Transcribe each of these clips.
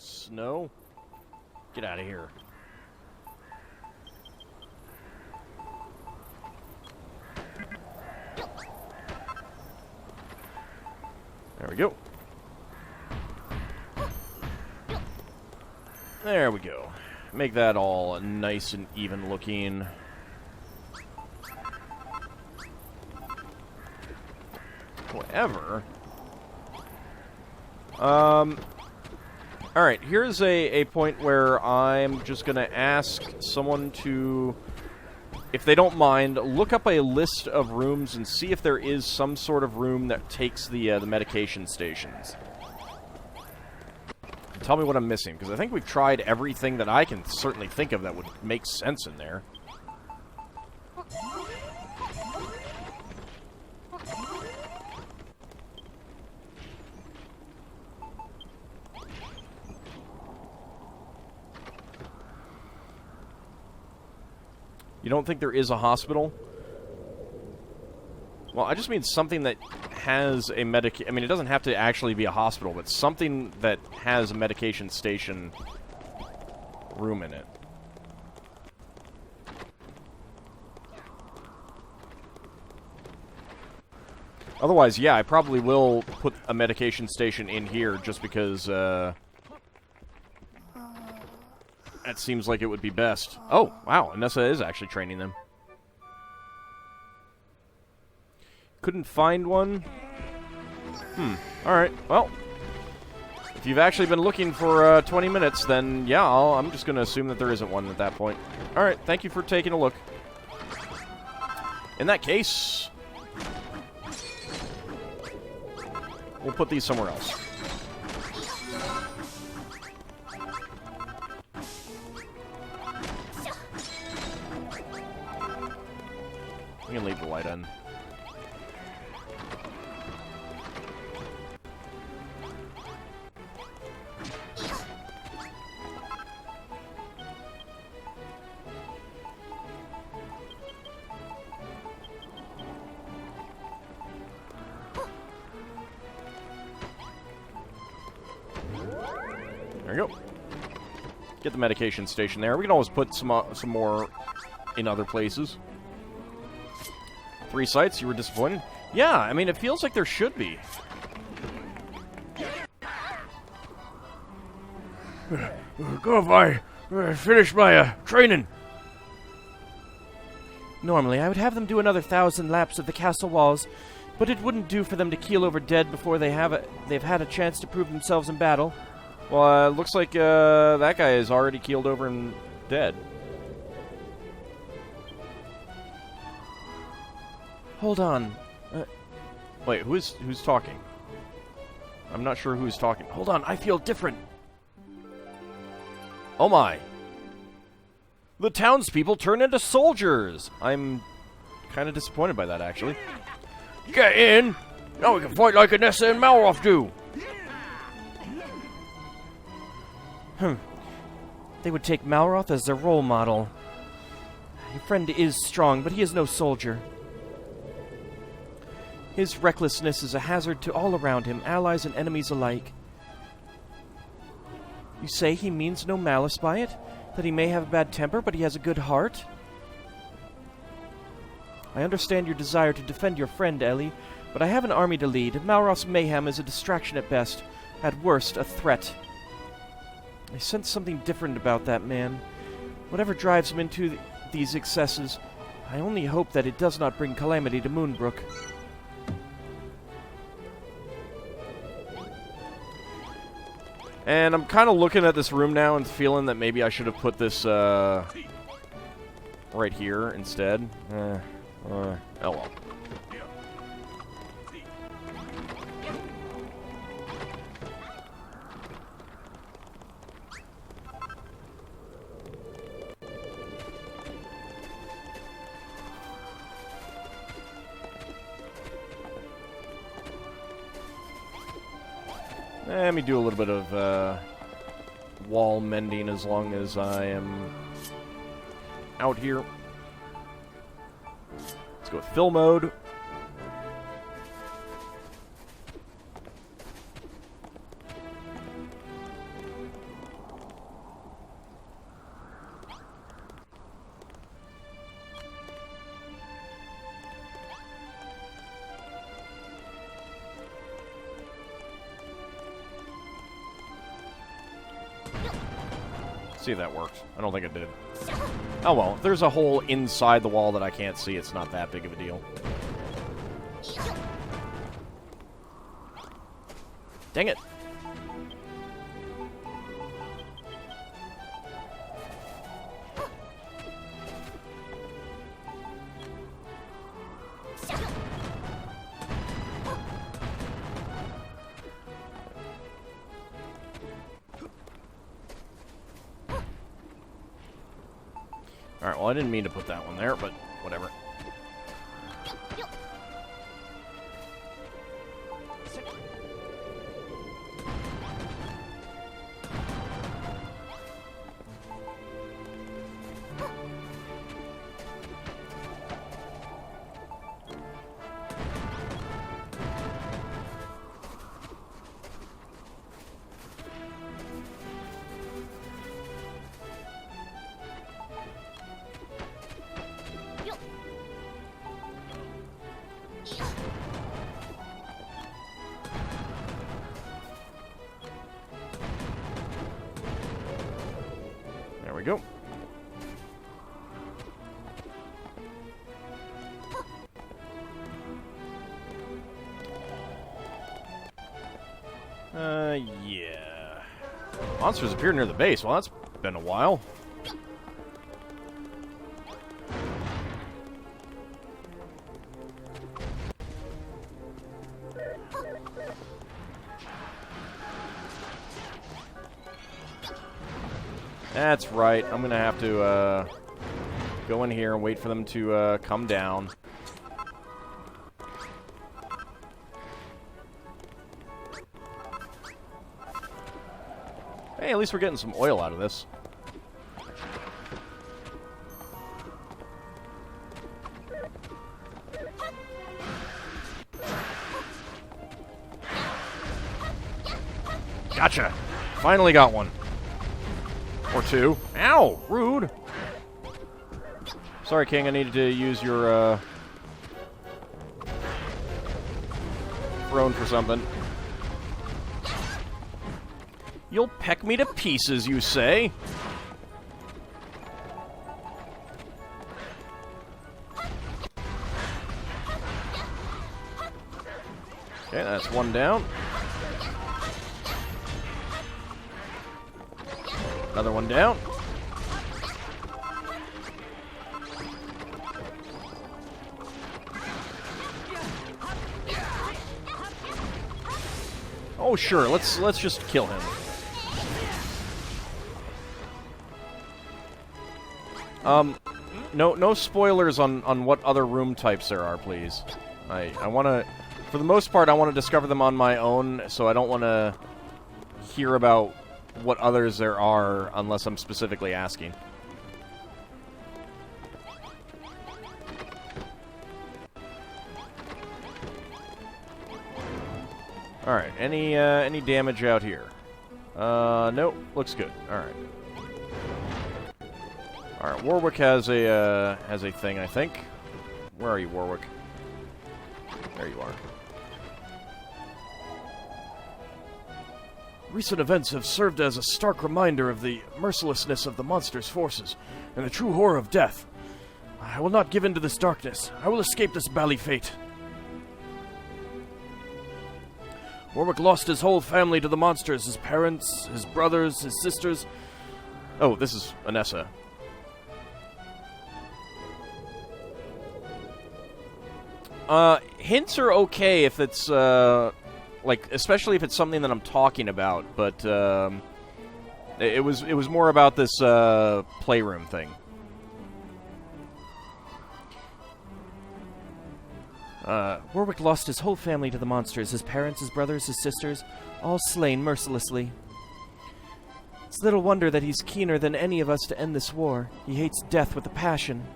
Snow? Get out of here. There we go. There we go. Make that all nice and even looking. However, alright, here's a point where I'm just going to ask someone to, if they don't mind, look up a list of rooms and see if there is some sort of room that takes the medication stations. Tell me what I'm missing, because I think we've tried everything that I can certainly think of that would make sense in there. You don't think there is a hospital? Well, I just mean something that has a I mean, it doesn't have to actually be a hospital, but something that has a medication station room in it. Otherwise, yeah, I probably will put a medication station in here just because, that seems like it would be best. Oh, wow, Anessa is actually training them. Couldn't find one? Alright, well. If you've actually been looking for 20 minutes, then yeah, I'm just going to assume that there isn't one at that point. Alright, thank you for taking a look. In that case, we'll put these somewhere else. I'm going to leave the light on. There we go. Get the medication station there. We can always put some more in other places. 3 sites, you were disappointed? Yeah, I mean, it feels like there should be. Go if I finish my training. Normally, I would have them do another 1,000 laps of the castle walls, but it wouldn't do for them to keel over dead before they've had a chance to prove themselves in battle. Well, it looks like that guy is already keeled over and dead. Hold on. Wait, who's talking? I'm not sure who's talking. Hold on, I feel different. Oh my. The townspeople turn into soldiers. I'm kind of disappointed by that, actually. Get in! Now we can fight like Anessa and Malroth do. They would take Malroth as their role model. Your friend is strong, but he is no soldier. His recklessness is a hazard to all around him, allies and enemies alike. You say he means no malice by it? That he may have a bad temper, but he has a good heart? I understand your desire to defend your friend, Ellie, but I have an army to lead. Malroth's mayhem is a distraction at best, at worst a threat. I sense something different about that man. Whatever drives him into these excesses, I only hope that it does not bring calamity to Moonbrook. And I'm kind of looking at this room now and feeling that maybe I should have put this right here instead. Oh well. Let me do a little bit of wall mending as long as I am out here. Let's go with fill mode. See if that worked. I don't think it did. Oh well, if there's a hole inside the wall that I can't see, it's not that big of a deal. Dang it. Alright, well, I didn't mean to put that one there, but whatever. There we go. Yeah. Monsters appeared near the base. Well, that's been a while. That's right. I'm gonna have to go in here and wait for them to come down. Hey, at least we're getting some oil out of this. Gotcha! Finally got one. Or two. Ow! Rude! Sorry, King, I needed to use your, throne for something. You'll peck me to pieces, you say? Okay, that's one down. Another one down. Oh sure, let's just kill him. No spoilers on what other room types there are, please. I wanna, for the most part, I want to discover them on my own, so I don't want to hear about what others there are unless I'm specifically asking. Alright, any damage out here? Nope, looks good. Alright. Alright, Warwick has a thing, I think. Where are you, Warwick? There you are. Recent events have served as a stark reminder of the mercilessness of the monster's forces and the true horror of death. I will not give in to this darkness. I will escape this bally fate. Warwick lost his whole family to the monsters, his parents, his brothers, his sisters. Oh, this is Anessa. Hints are okay if it's, like, especially if it's something that I'm talking about, but, it was more about this, playroom thing. Warwick lost his whole family to the monsters, his parents, his brothers, his sisters, all slain mercilessly. It's little wonder that he's keener than any of us to end this war. He hates death with a passion.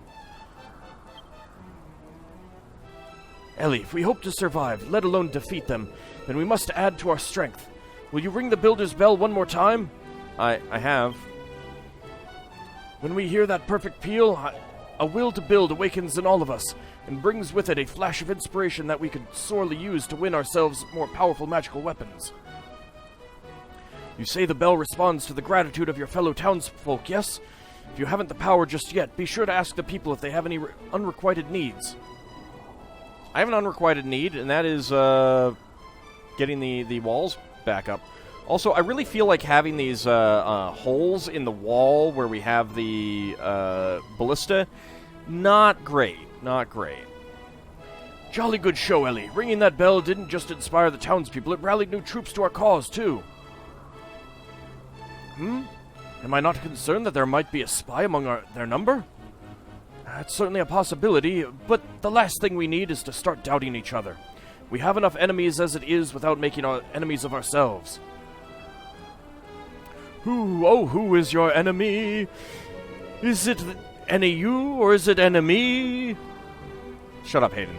Ellie, if we hope to survive, let alone defeat them, then we must add to our strength. Will you ring the builder's bell one more time? I have. When we hear that perfect peal, a will to build awakens in all of us, and brings with it a flash of inspiration that we could sorely use to win ourselves more powerful magical weapons. You say the bell responds to the gratitude of your fellow townsfolk, yes? If you haven't the power just yet, be sure to ask the people if they have any unrequited needs. I have an unrequited need, and that is getting the walls back up. Also, I really feel like having these holes in the wall where we have the ballista, not great. Not great. Jolly good show, Ellie. Ringing that bell didn't just inspire the townspeople, it rallied new troops to our cause, too. Am I not concerned that there might be a spy among their number? That's certainly a possibility, but the last thing we need is to start doubting each other. We have enough enemies as it is without making enemies of ourselves. Who is your enemy? Is it any you, or is it enemy? Shut up, Hayden.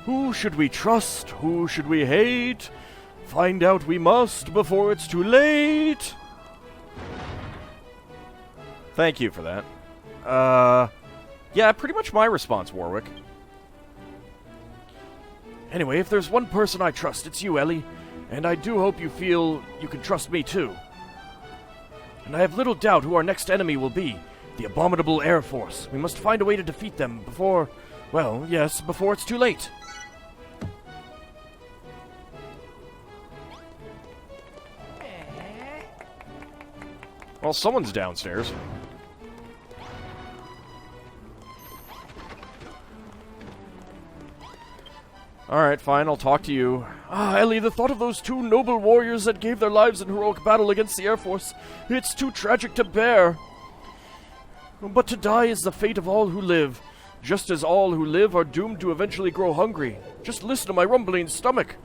Who should we trust? Who should we hate? Find out we must before it's too late. Thank you for that. Yeah, pretty much my response, Warwick. Anyway, if there's one person I trust, it's you, Ellie. And I do hope you feel you can trust me, too. And I have little doubt who our next enemy will be. The abominable Air Force. We must find a way to defeat them before... well, yes, before it's too late. Well, someone's downstairs. Alright, fine, I'll talk to you. Ah, Ellie, the thought of those two noble warriors that gave their lives in heroic battle against the Air Force, it's too tragic to bear. But to die is the fate of all who live, just as all who live are doomed to eventually grow hungry. Just listen to my rumbling stomach.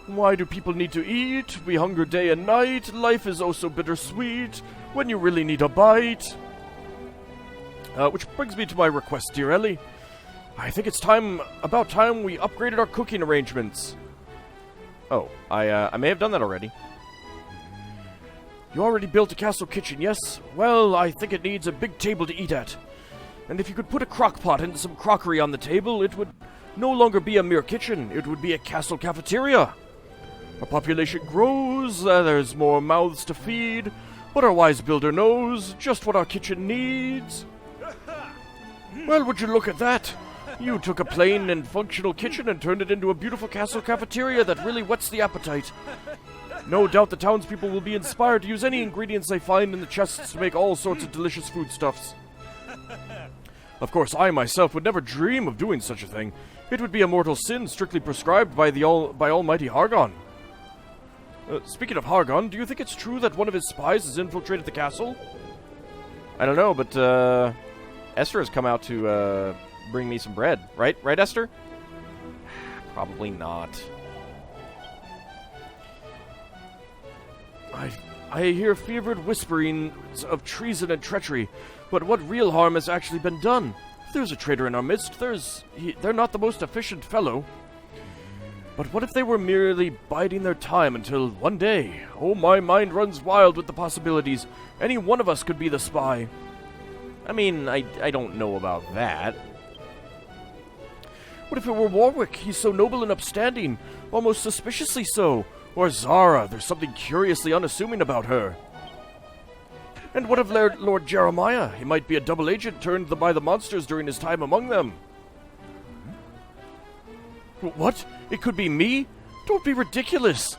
Why do people need to eat? We hunger day and night. Life is oh so bittersweet when you really need a bite. Which brings me to my request, dear Ellie. I think it's about time we upgraded our cooking arrangements. Oh, I may have done that already. You already built a castle kitchen, yes? Well, I think it needs a big table to eat at. And if you could put a crock pot and some crockery on the table, it would no longer be a mere kitchen. It would be a castle cafeteria. Our population grows, there's more mouths to feed, but our wise builder knows just what our kitchen needs. Well, would you look at that? You took a plain and functional kitchen and turned it into a beautiful castle cafeteria that really whets the appetite. No doubt the townspeople will be inspired to use any ingredients they find in the chests to make all sorts of delicious foodstuffs. Of course, I myself would never dream of doing such a thing. It would be a mortal sin strictly prescribed by Almighty Hargon. Speaking of Hargon, do you think it's true that one of his spies has infiltrated the castle? I don't know, but Esther has come out to bring me some bread. Right, Esther? Probably not. I hear fevered whisperings of treason and treachery, but what real harm has actually been done? If there's a traitor in our midst, they're not the most efficient fellow. But what if they were merely biding their time until one day? Oh, my mind runs wild with the possibilities. Any one of us could be the spy. I mean, I don't know about that. What if it were Warwick? He's so noble and upstanding, almost suspiciously so. Or Zara, there's something curiously unassuming about her. And what of Lord Jeremiah? He might be a double agent turned by the monsters during his time among them. What? It could be me? Don't be ridiculous.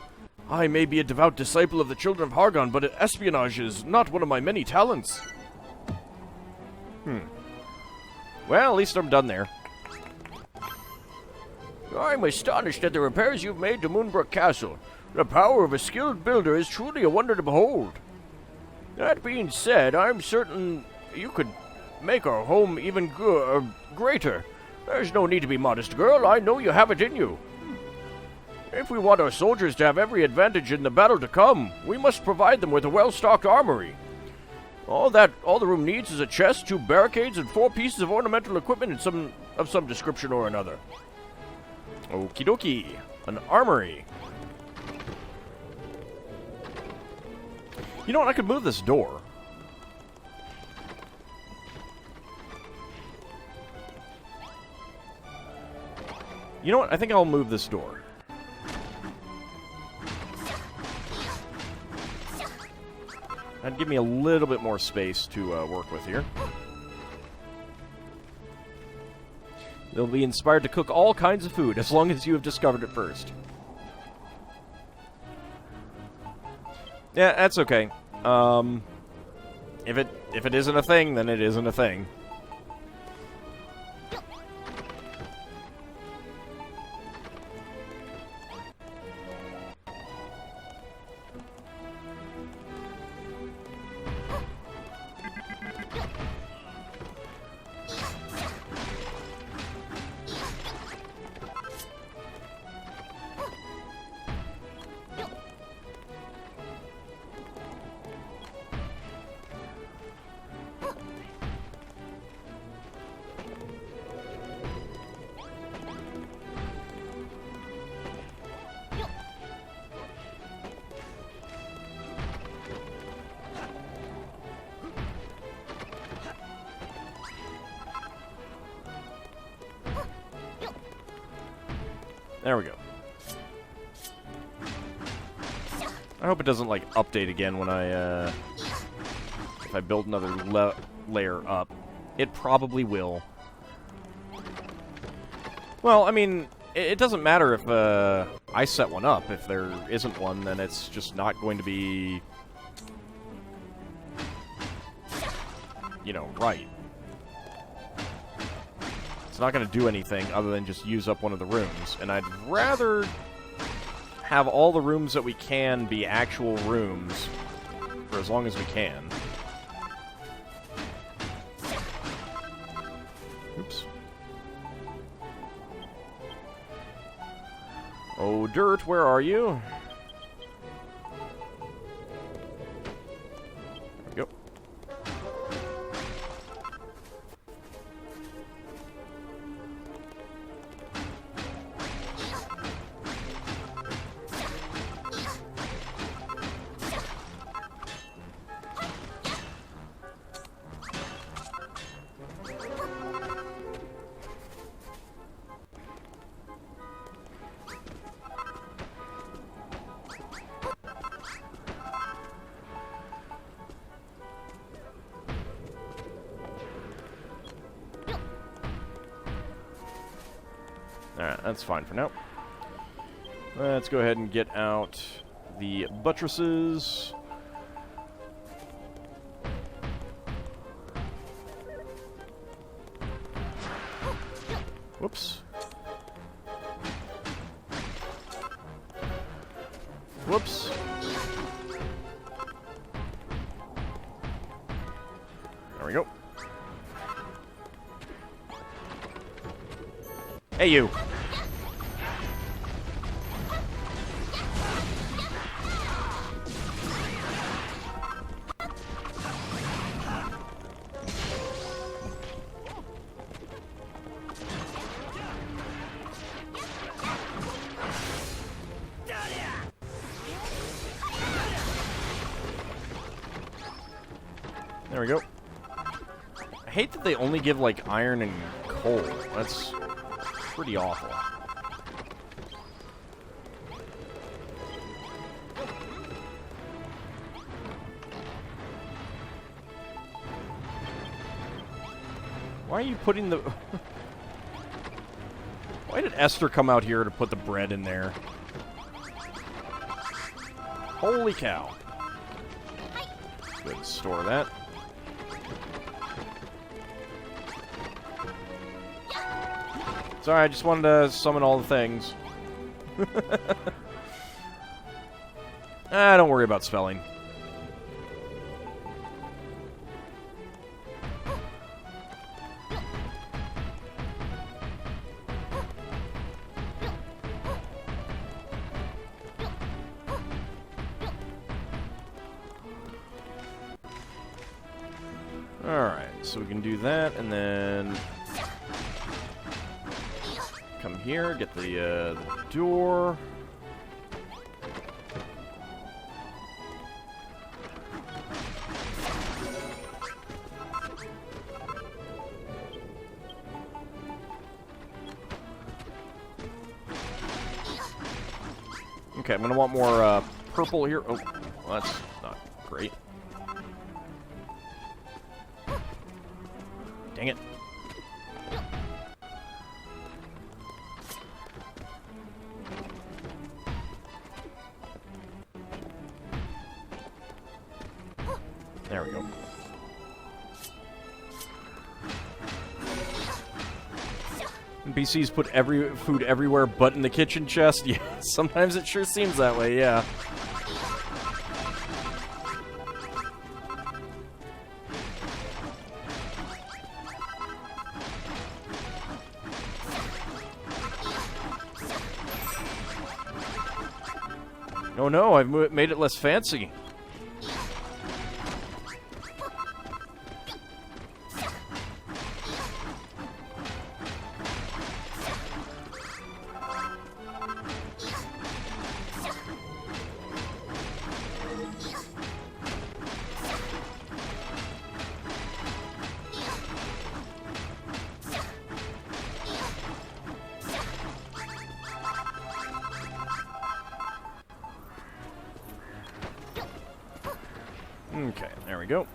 I may be a devout disciple of the Children of Hargon, but espionage is not one of my many talents. Well, at least I'm done there. I'm astonished at the repairs you've made to Moonbrook Castle. The power of a skilled builder is truly a wonder to behold. That being said, I'm certain you could make our home even greater. There's no need to be modest, girl. I know you have it in you. If we want our soldiers to have every advantage in the battle to come, we must provide them with a well-stocked armory. All the room needs is a chest, 2 barricades, and 4 pieces of ornamental equipment of some description or another. Okie dokie. An armory. You know what? I could move this door. You know what? I think I'll move this door. That'd give me a little bit more space to work with here. They'll be inspired to cook all kinds of food, as long as you have discovered it first. Yeah, that's okay. If it isn't a thing, then it isn't a thing. There we go. I hope it doesn't, like, update again when I, if I build another layer up. It probably will. Well, I mean, it doesn't matter if, I set one up. If there isn't one, then it's just not going to be, you know, right. It's not going to do anything other than just use up one of the rooms. And I'd rather have all the rooms that we can be actual rooms for as long as we can. Oops. Oh, Dirt, where are you? There we go. Alright, that's fine for now. Let's go ahead and get out the buttresses. Whoops. Whoops. There we go. Hey, you. There we go. I hate that they only give, like, iron and coal. That's pretty awful. Why are you putting the... Why did Esther come out here to put the bread in there? Holy cow. Good, store that. Sorry, I just wanted to summon all the things. Don't worry about spelling. Alright, so we can do that, and then come here, get the door. Okay, I'm gonna want more purple here. Oh, well, that's not great. Dang it. There we go. NPCs put food everywhere but in the kitchen chest? Yeah, sometimes it sure seems that way, yeah. Oh no, I've made it less fancy. Okay, there we go.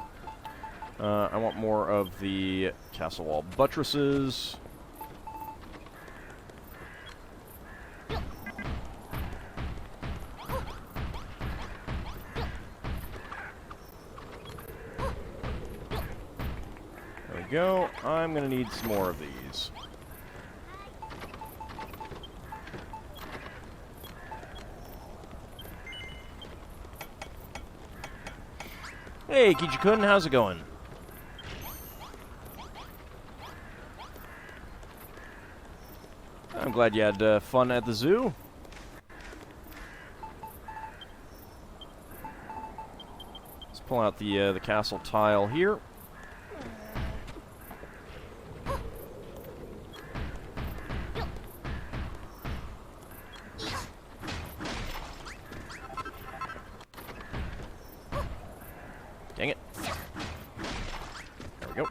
I want more of the castle wall buttresses. There we go. I'm going to need some more of these. Hey, Kichi-kun, how's it going? I'm glad you had fun at the zoo. Let's pull out the castle tile here. Dang it. There we go.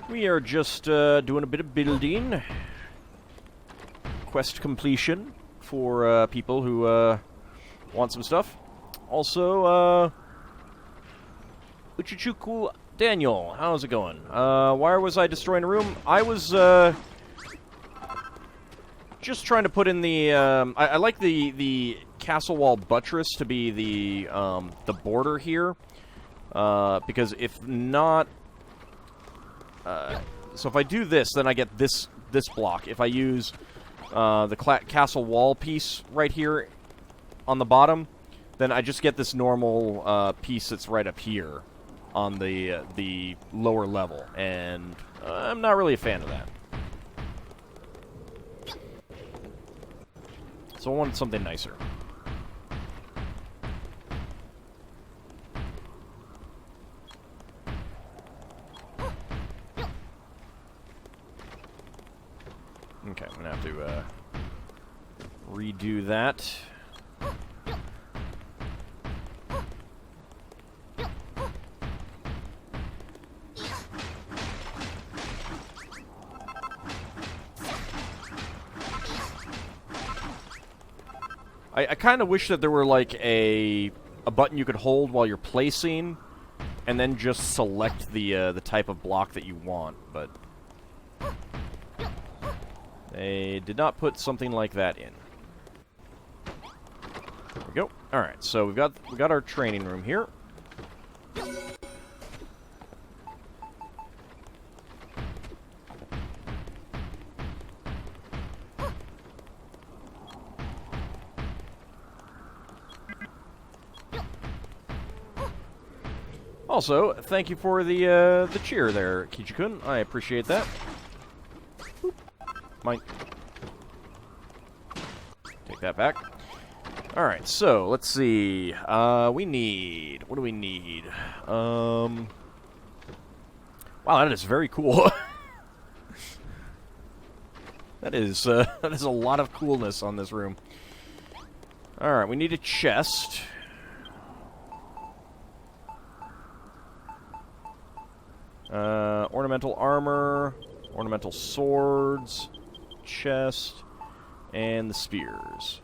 We are just doing a bit of building. Quest completion for people who want some stuff. Also, Uchichuku Daniel, how's it going? Why was I destroying a room? I was just trying to put in the I like the castle wall buttress to be the border here, because if not, so if I do this, then I get this block. If I use the castle wall piece right here on the bottom, then I just get this normal piece that's right up here on the lower level, and I'm not really a fan of that. So I wanted something nicer. Okay, I'm gonna have to redo that. I kind of wish that there were like a button you could hold while you're placing, and then just select the type of block that you want. But they did not put something like that in. There we go. All right, so we got our training room here. Also, thank you for the cheer there, Kichi-kun. I appreciate that. Boop. Mine. Take that back. Alright, so, let's see. We need... What do we need? Wow, that is very cool. that is a lot of coolness on this room. Alright, we need a chest. Ornamental armor, ornamental swords, chest, and the spears.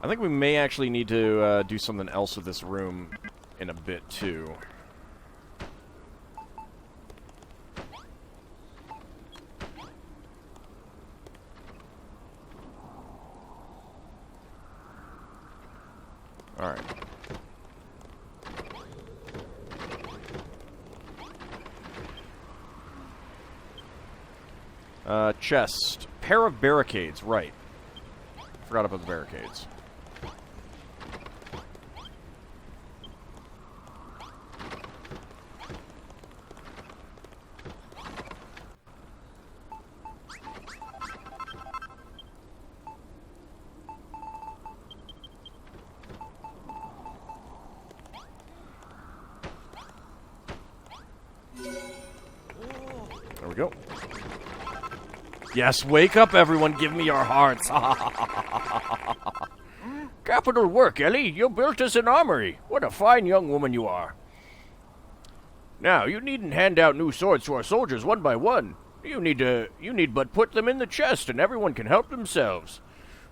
I think we may actually need to do something else with this room in a bit, too. Alright. Chest. Pair of barricades, right. Forgot about the barricades. There we go. Yes, wake up, everyone. Give me your hearts. Capital work, Ellie. You built us an armory. What a fine young woman you are. Now, you needn't hand out new swords to our soldiers one by one. You need but put them in the chest, and everyone can help themselves.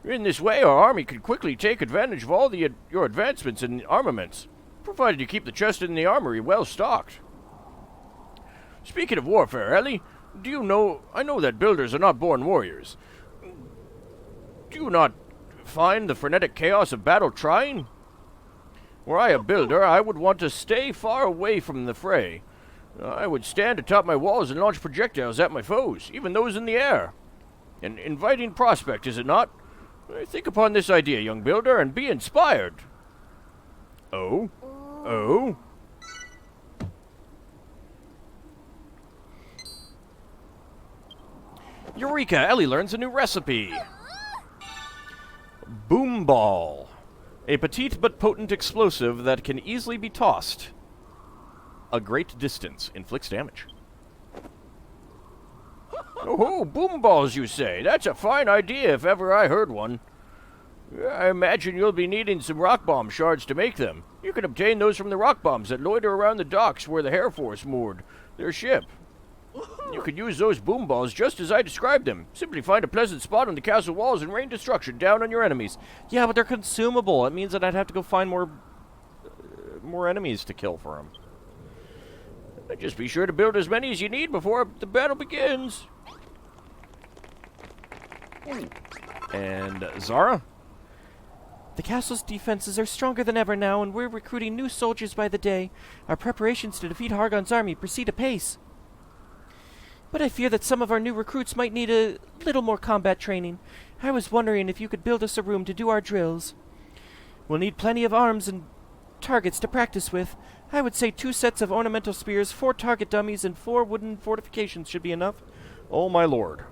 In this way, our army can quickly take advantage of all your advancements in armaments, provided you keep the chest in the armory well stocked. Speaking of warfare, Ellie, I know that builders are not born warriors. Do you not find the frenetic chaos of battle trying? Were I a builder, I would want to stay far away from the fray. I would stand atop my walls and launch projectiles at my foes, even those in the air. An inviting prospect, is it not? Think upon this idea, young builder, and be inspired. Oh? Oh? Eureka! Ellie learns a new recipe. Boom Ball. A petite but potent explosive that can easily be tossed a great distance. Inflicts damage. Oh, boom balls, you say? That's a fine idea if ever I heard one. I imagine you'll be needing some rock bomb shards to make them. You can obtain those from the rock bombs that loiter around the docks where the Hair Force moored their ship. You could use those boom balls just as I described them. Simply find a pleasant spot on the castle walls and rain destruction down on your enemies. Yeah, but they're consumable. It means that I'd have to go find more enemies to kill for them. Just be sure to build as many as you need before the battle begins. And Zara? The castle's defenses are stronger than ever now, and we're recruiting new soldiers by the day. Our preparations to defeat Hargon's army proceed apace. But I fear that some of our new recruits might need a little more combat training. I was wondering if you could build us a room to do our drills. We'll need plenty of arms and targets to practice with. I would say 2 sets of ornamental spears, 4 target dummies, and 4 wooden fortifications should be enough. Oh, my lord.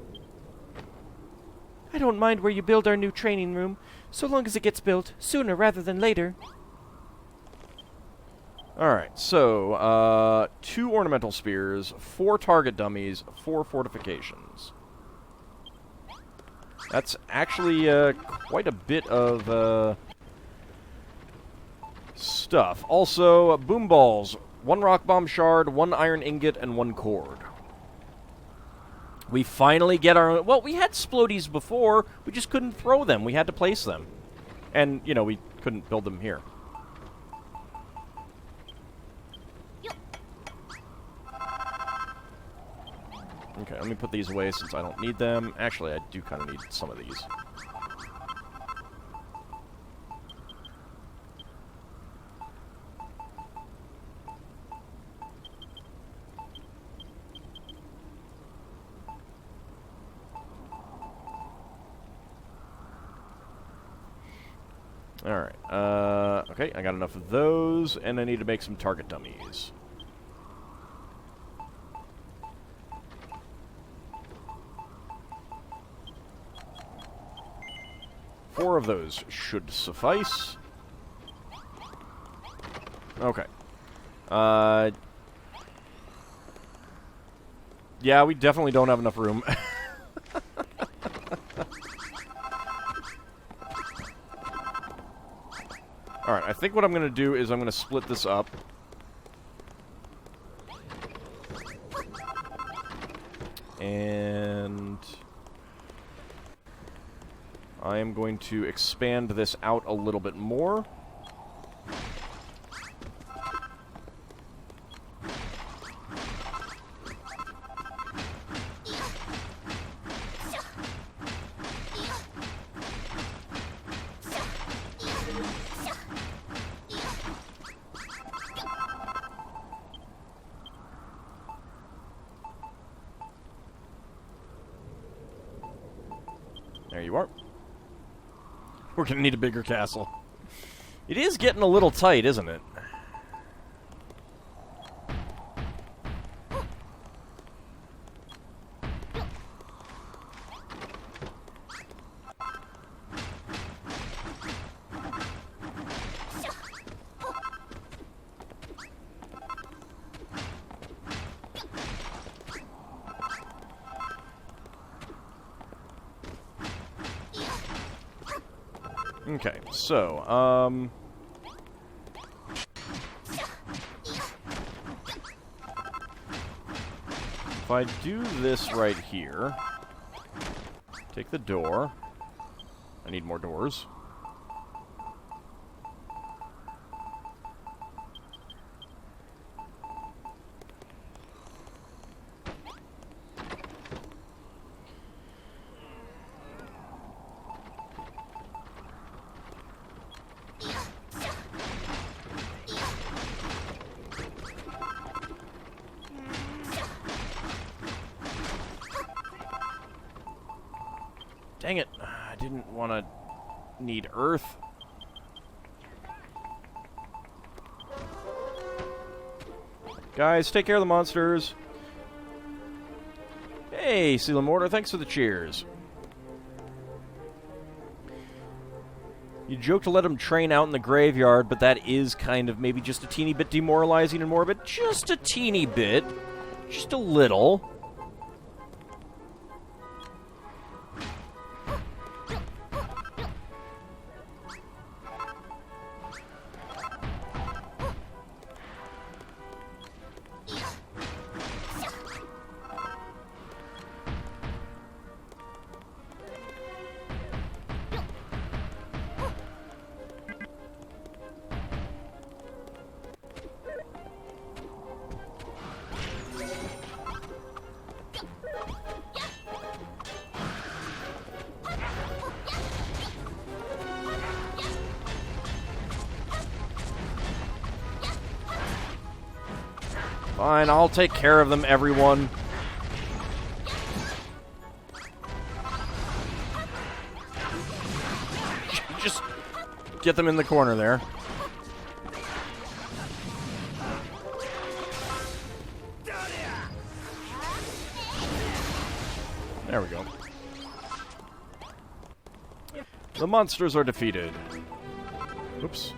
I don't mind where you build our new training room, so long as it gets built, sooner rather than later. Alright, so, 2 ornamental spears, 4 target dummies, 4 fortifications. That's actually, quite a bit of, stuff. Also, boom balls, 1 rock bomb shard, 1 iron ingot, and 1 cord. We finally get our... Well, we had splodies before, we just couldn't throw them. We had to place them. And, you know, we couldn't build them here. Okay, let me put these away since I don't need them. Actually, I do kind of need some of these. Alright, okay, I got enough of those, and I need to make some target dummies. Four of those should suffice. Okay. Yeah, we definitely don't have enough room. Alright, I think what I'm going to do is I'm going to split this up. And I am going to expand this out a little bit more. There you are. We're gonna need a bigger castle. It is getting a little tight, isn't it? Okay, so, if I do this right here, take the door. I need more doors. Dang it, I didn't want to need earth. Guys, take care of the monsters. Hey, Seal and Mortar, thanks for the cheers. You joke to let them train out in the graveyard, but that is kind of maybe just a teeny bit demoralizing and morbid. Just a teeny bit. Just a little. Fine, I'll take care of them, everyone. Just get them in the corner there. There we go. The monsters are defeated. Oops.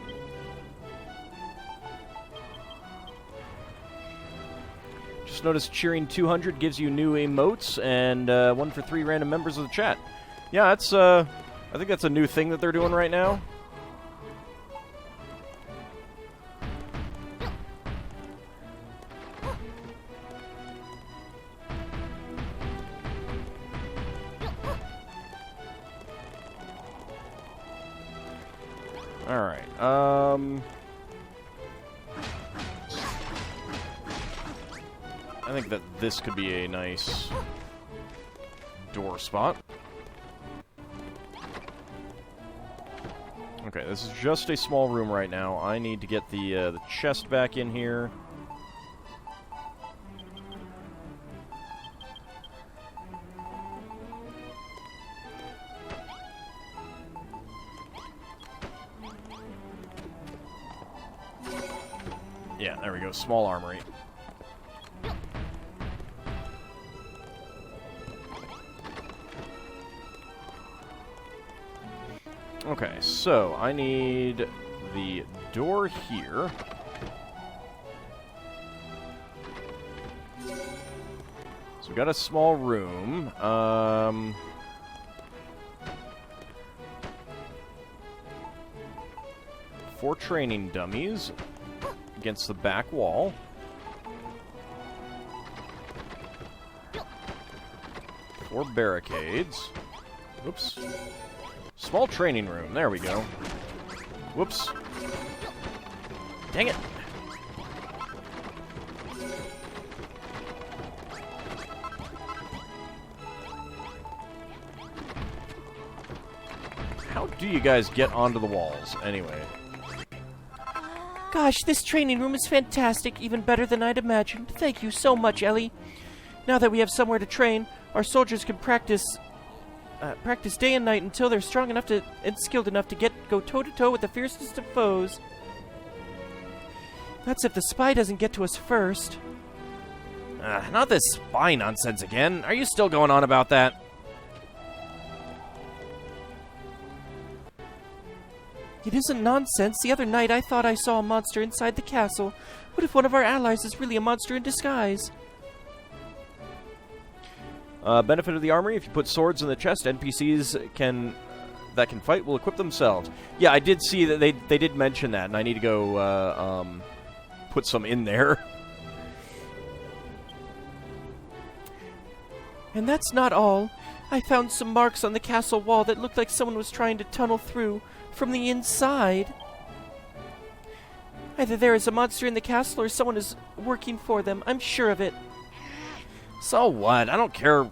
Just noticed cheering 200 gives you new emotes and 1 for 3 random members of the chat. Yeah, that's I think that's a new thing that they're doing right now. All right. I think that this could be a nice door spot. Okay, this is just a small room right now. I need to get the chest back in here. Yeah, there we go. Small armory. Okay, so I need the door here. So we got a small room. 4 training dummies against the back wall. Four barricades. Oops. Small training room. There we go. Whoops. Dang it. How do you guys get onto the walls, anyway? Gosh, this training room is fantastic, even better than I'd imagined. Thank you so much, Ellie. Now that we have somewhere to train, our soldiers can practice day and night until they're strong enough and skilled enough to go toe-to-toe with the fiercest of foes. That's if the spy doesn't get to us first. Not this spy nonsense again. Are you still going on about that? It isn't nonsense. The other night I thought I saw a monster inside the castle. What if one of our allies is really a monster in disguise? Benefit of the armory, if you put swords in the chest, NPCs that can fight will equip themselves. Yeah, I did see that they did mention that, and I need to go put some in there. And that's not all. I found some marks on the castle wall that looked like someone was trying to tunnel through from the inside. Either there is a monster in the castle or someone is working for them. I'm sure of it. So what? I don't care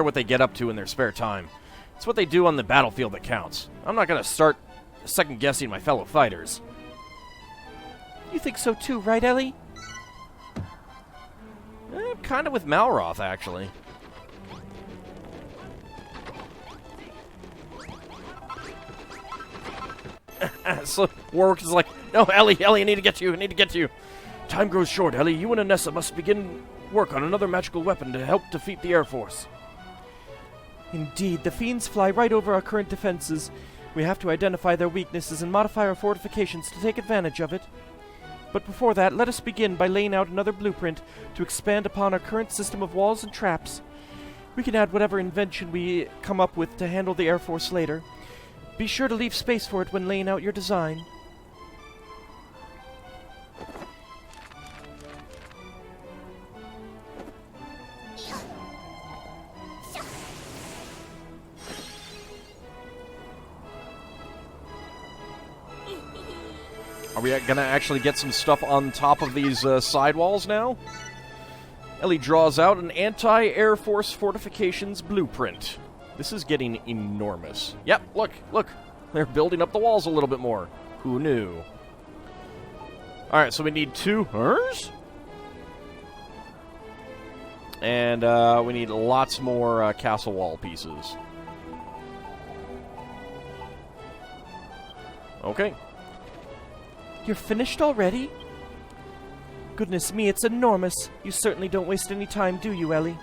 what they get up to in their spare time. It's what they do on the battlefield that counts. I'm not going to start second-guessing my fellow fighters. You think so too, right, Ellie? Kind of with Malroth, actually. So Warwick is like, no, Ellie, I need to get to you. Time grows short, Ellie. You and Anessa must begin work on another magical weapon to help defeat the Air Force. Indeed, the fiends fly right over our current defenses. We have to identify their weaknesses and modify our fortifications to take advantage of it. But before that, let us begin by laying out another blueprint to expand upon our current system of walls and traps. We can add whatever invention we come up with to handle the Air Force later. Be sure to leave space for it when laying out your design. Are we gonna actually get some stuff on top of these sidewalls now? Ellie draws out an anti-Air Force fortifications blueprint. This is getting enormous. Yep, look. They're building up the walls a little bit more. Who knew? Alright, so we need 2 hers? And we need lots more castle wall pieces. Okay. You're finished already? Goodness me, it's enormous. You certainly don't waste any time, do you, Ellie?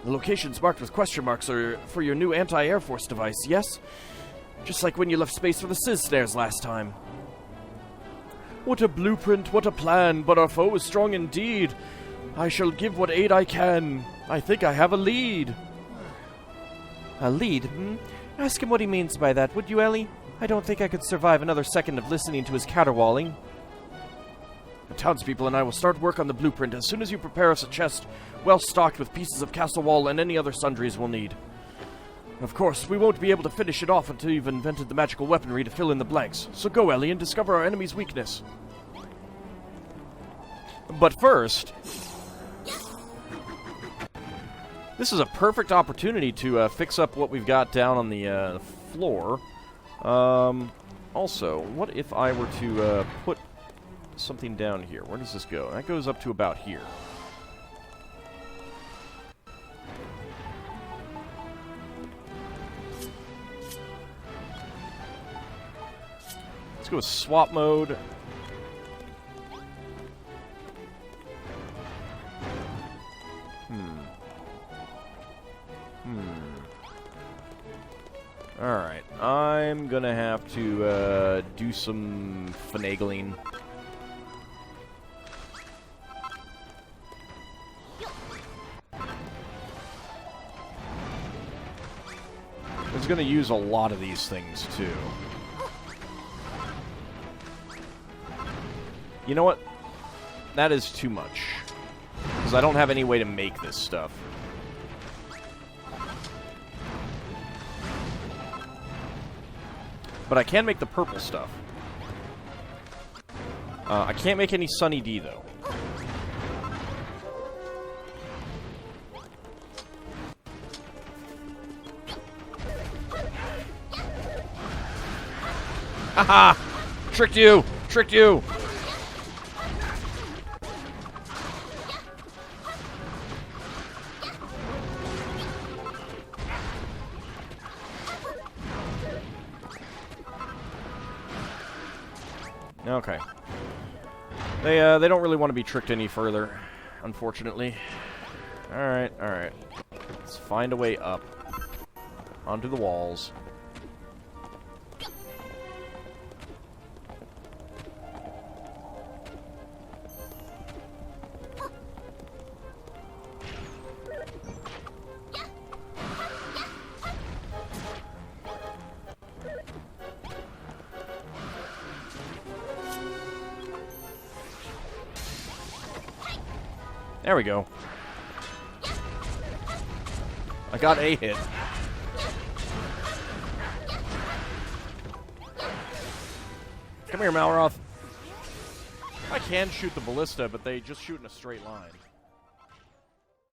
The locations marked with question marks are for your new anti-Air Force device, yes? Just like when you left space for the Sizz snares last time. What a blueprint, what a plan, but our foe is strong indeed. I shall give what aid I can. I think I have a lead. A lead, Ask him what he means by that, would you, Ellie? I don't think I could survive another second of listening to his caterwauling. The townspeople and I will start work on the blueprint as soon as you prepare us a chest well stocked with pieces of castle wall and any other sundries we'll need. Of course, we won't be able to finish it off until you've invented the magical weaponry to fill in the blanks. So go, Ellie, and discover our enemy's weakness. But first, this is a perfect opportunity to fix up what we've got down on the floor. Also, what if I were to put something down here? Where does this go? That goes up to about here. Let's go with swap mode. Alright, I'm gonna have to do some finagling. I was gonna use a lot of these things, too. You know what? That is too much. Because I don't have any way to make this stuff. But I can make the purple stuff. I can't make any Sunny D, though. Haha! Tricked you! Tricked you! Okay. They don't really want to be tricked any further, unfortunately. Alright, alright. Let's find a way up. Onto the walls. There we go. I got a hit. Come here, Malroth. I can shoot the ballista, but they just shoot in a straight line.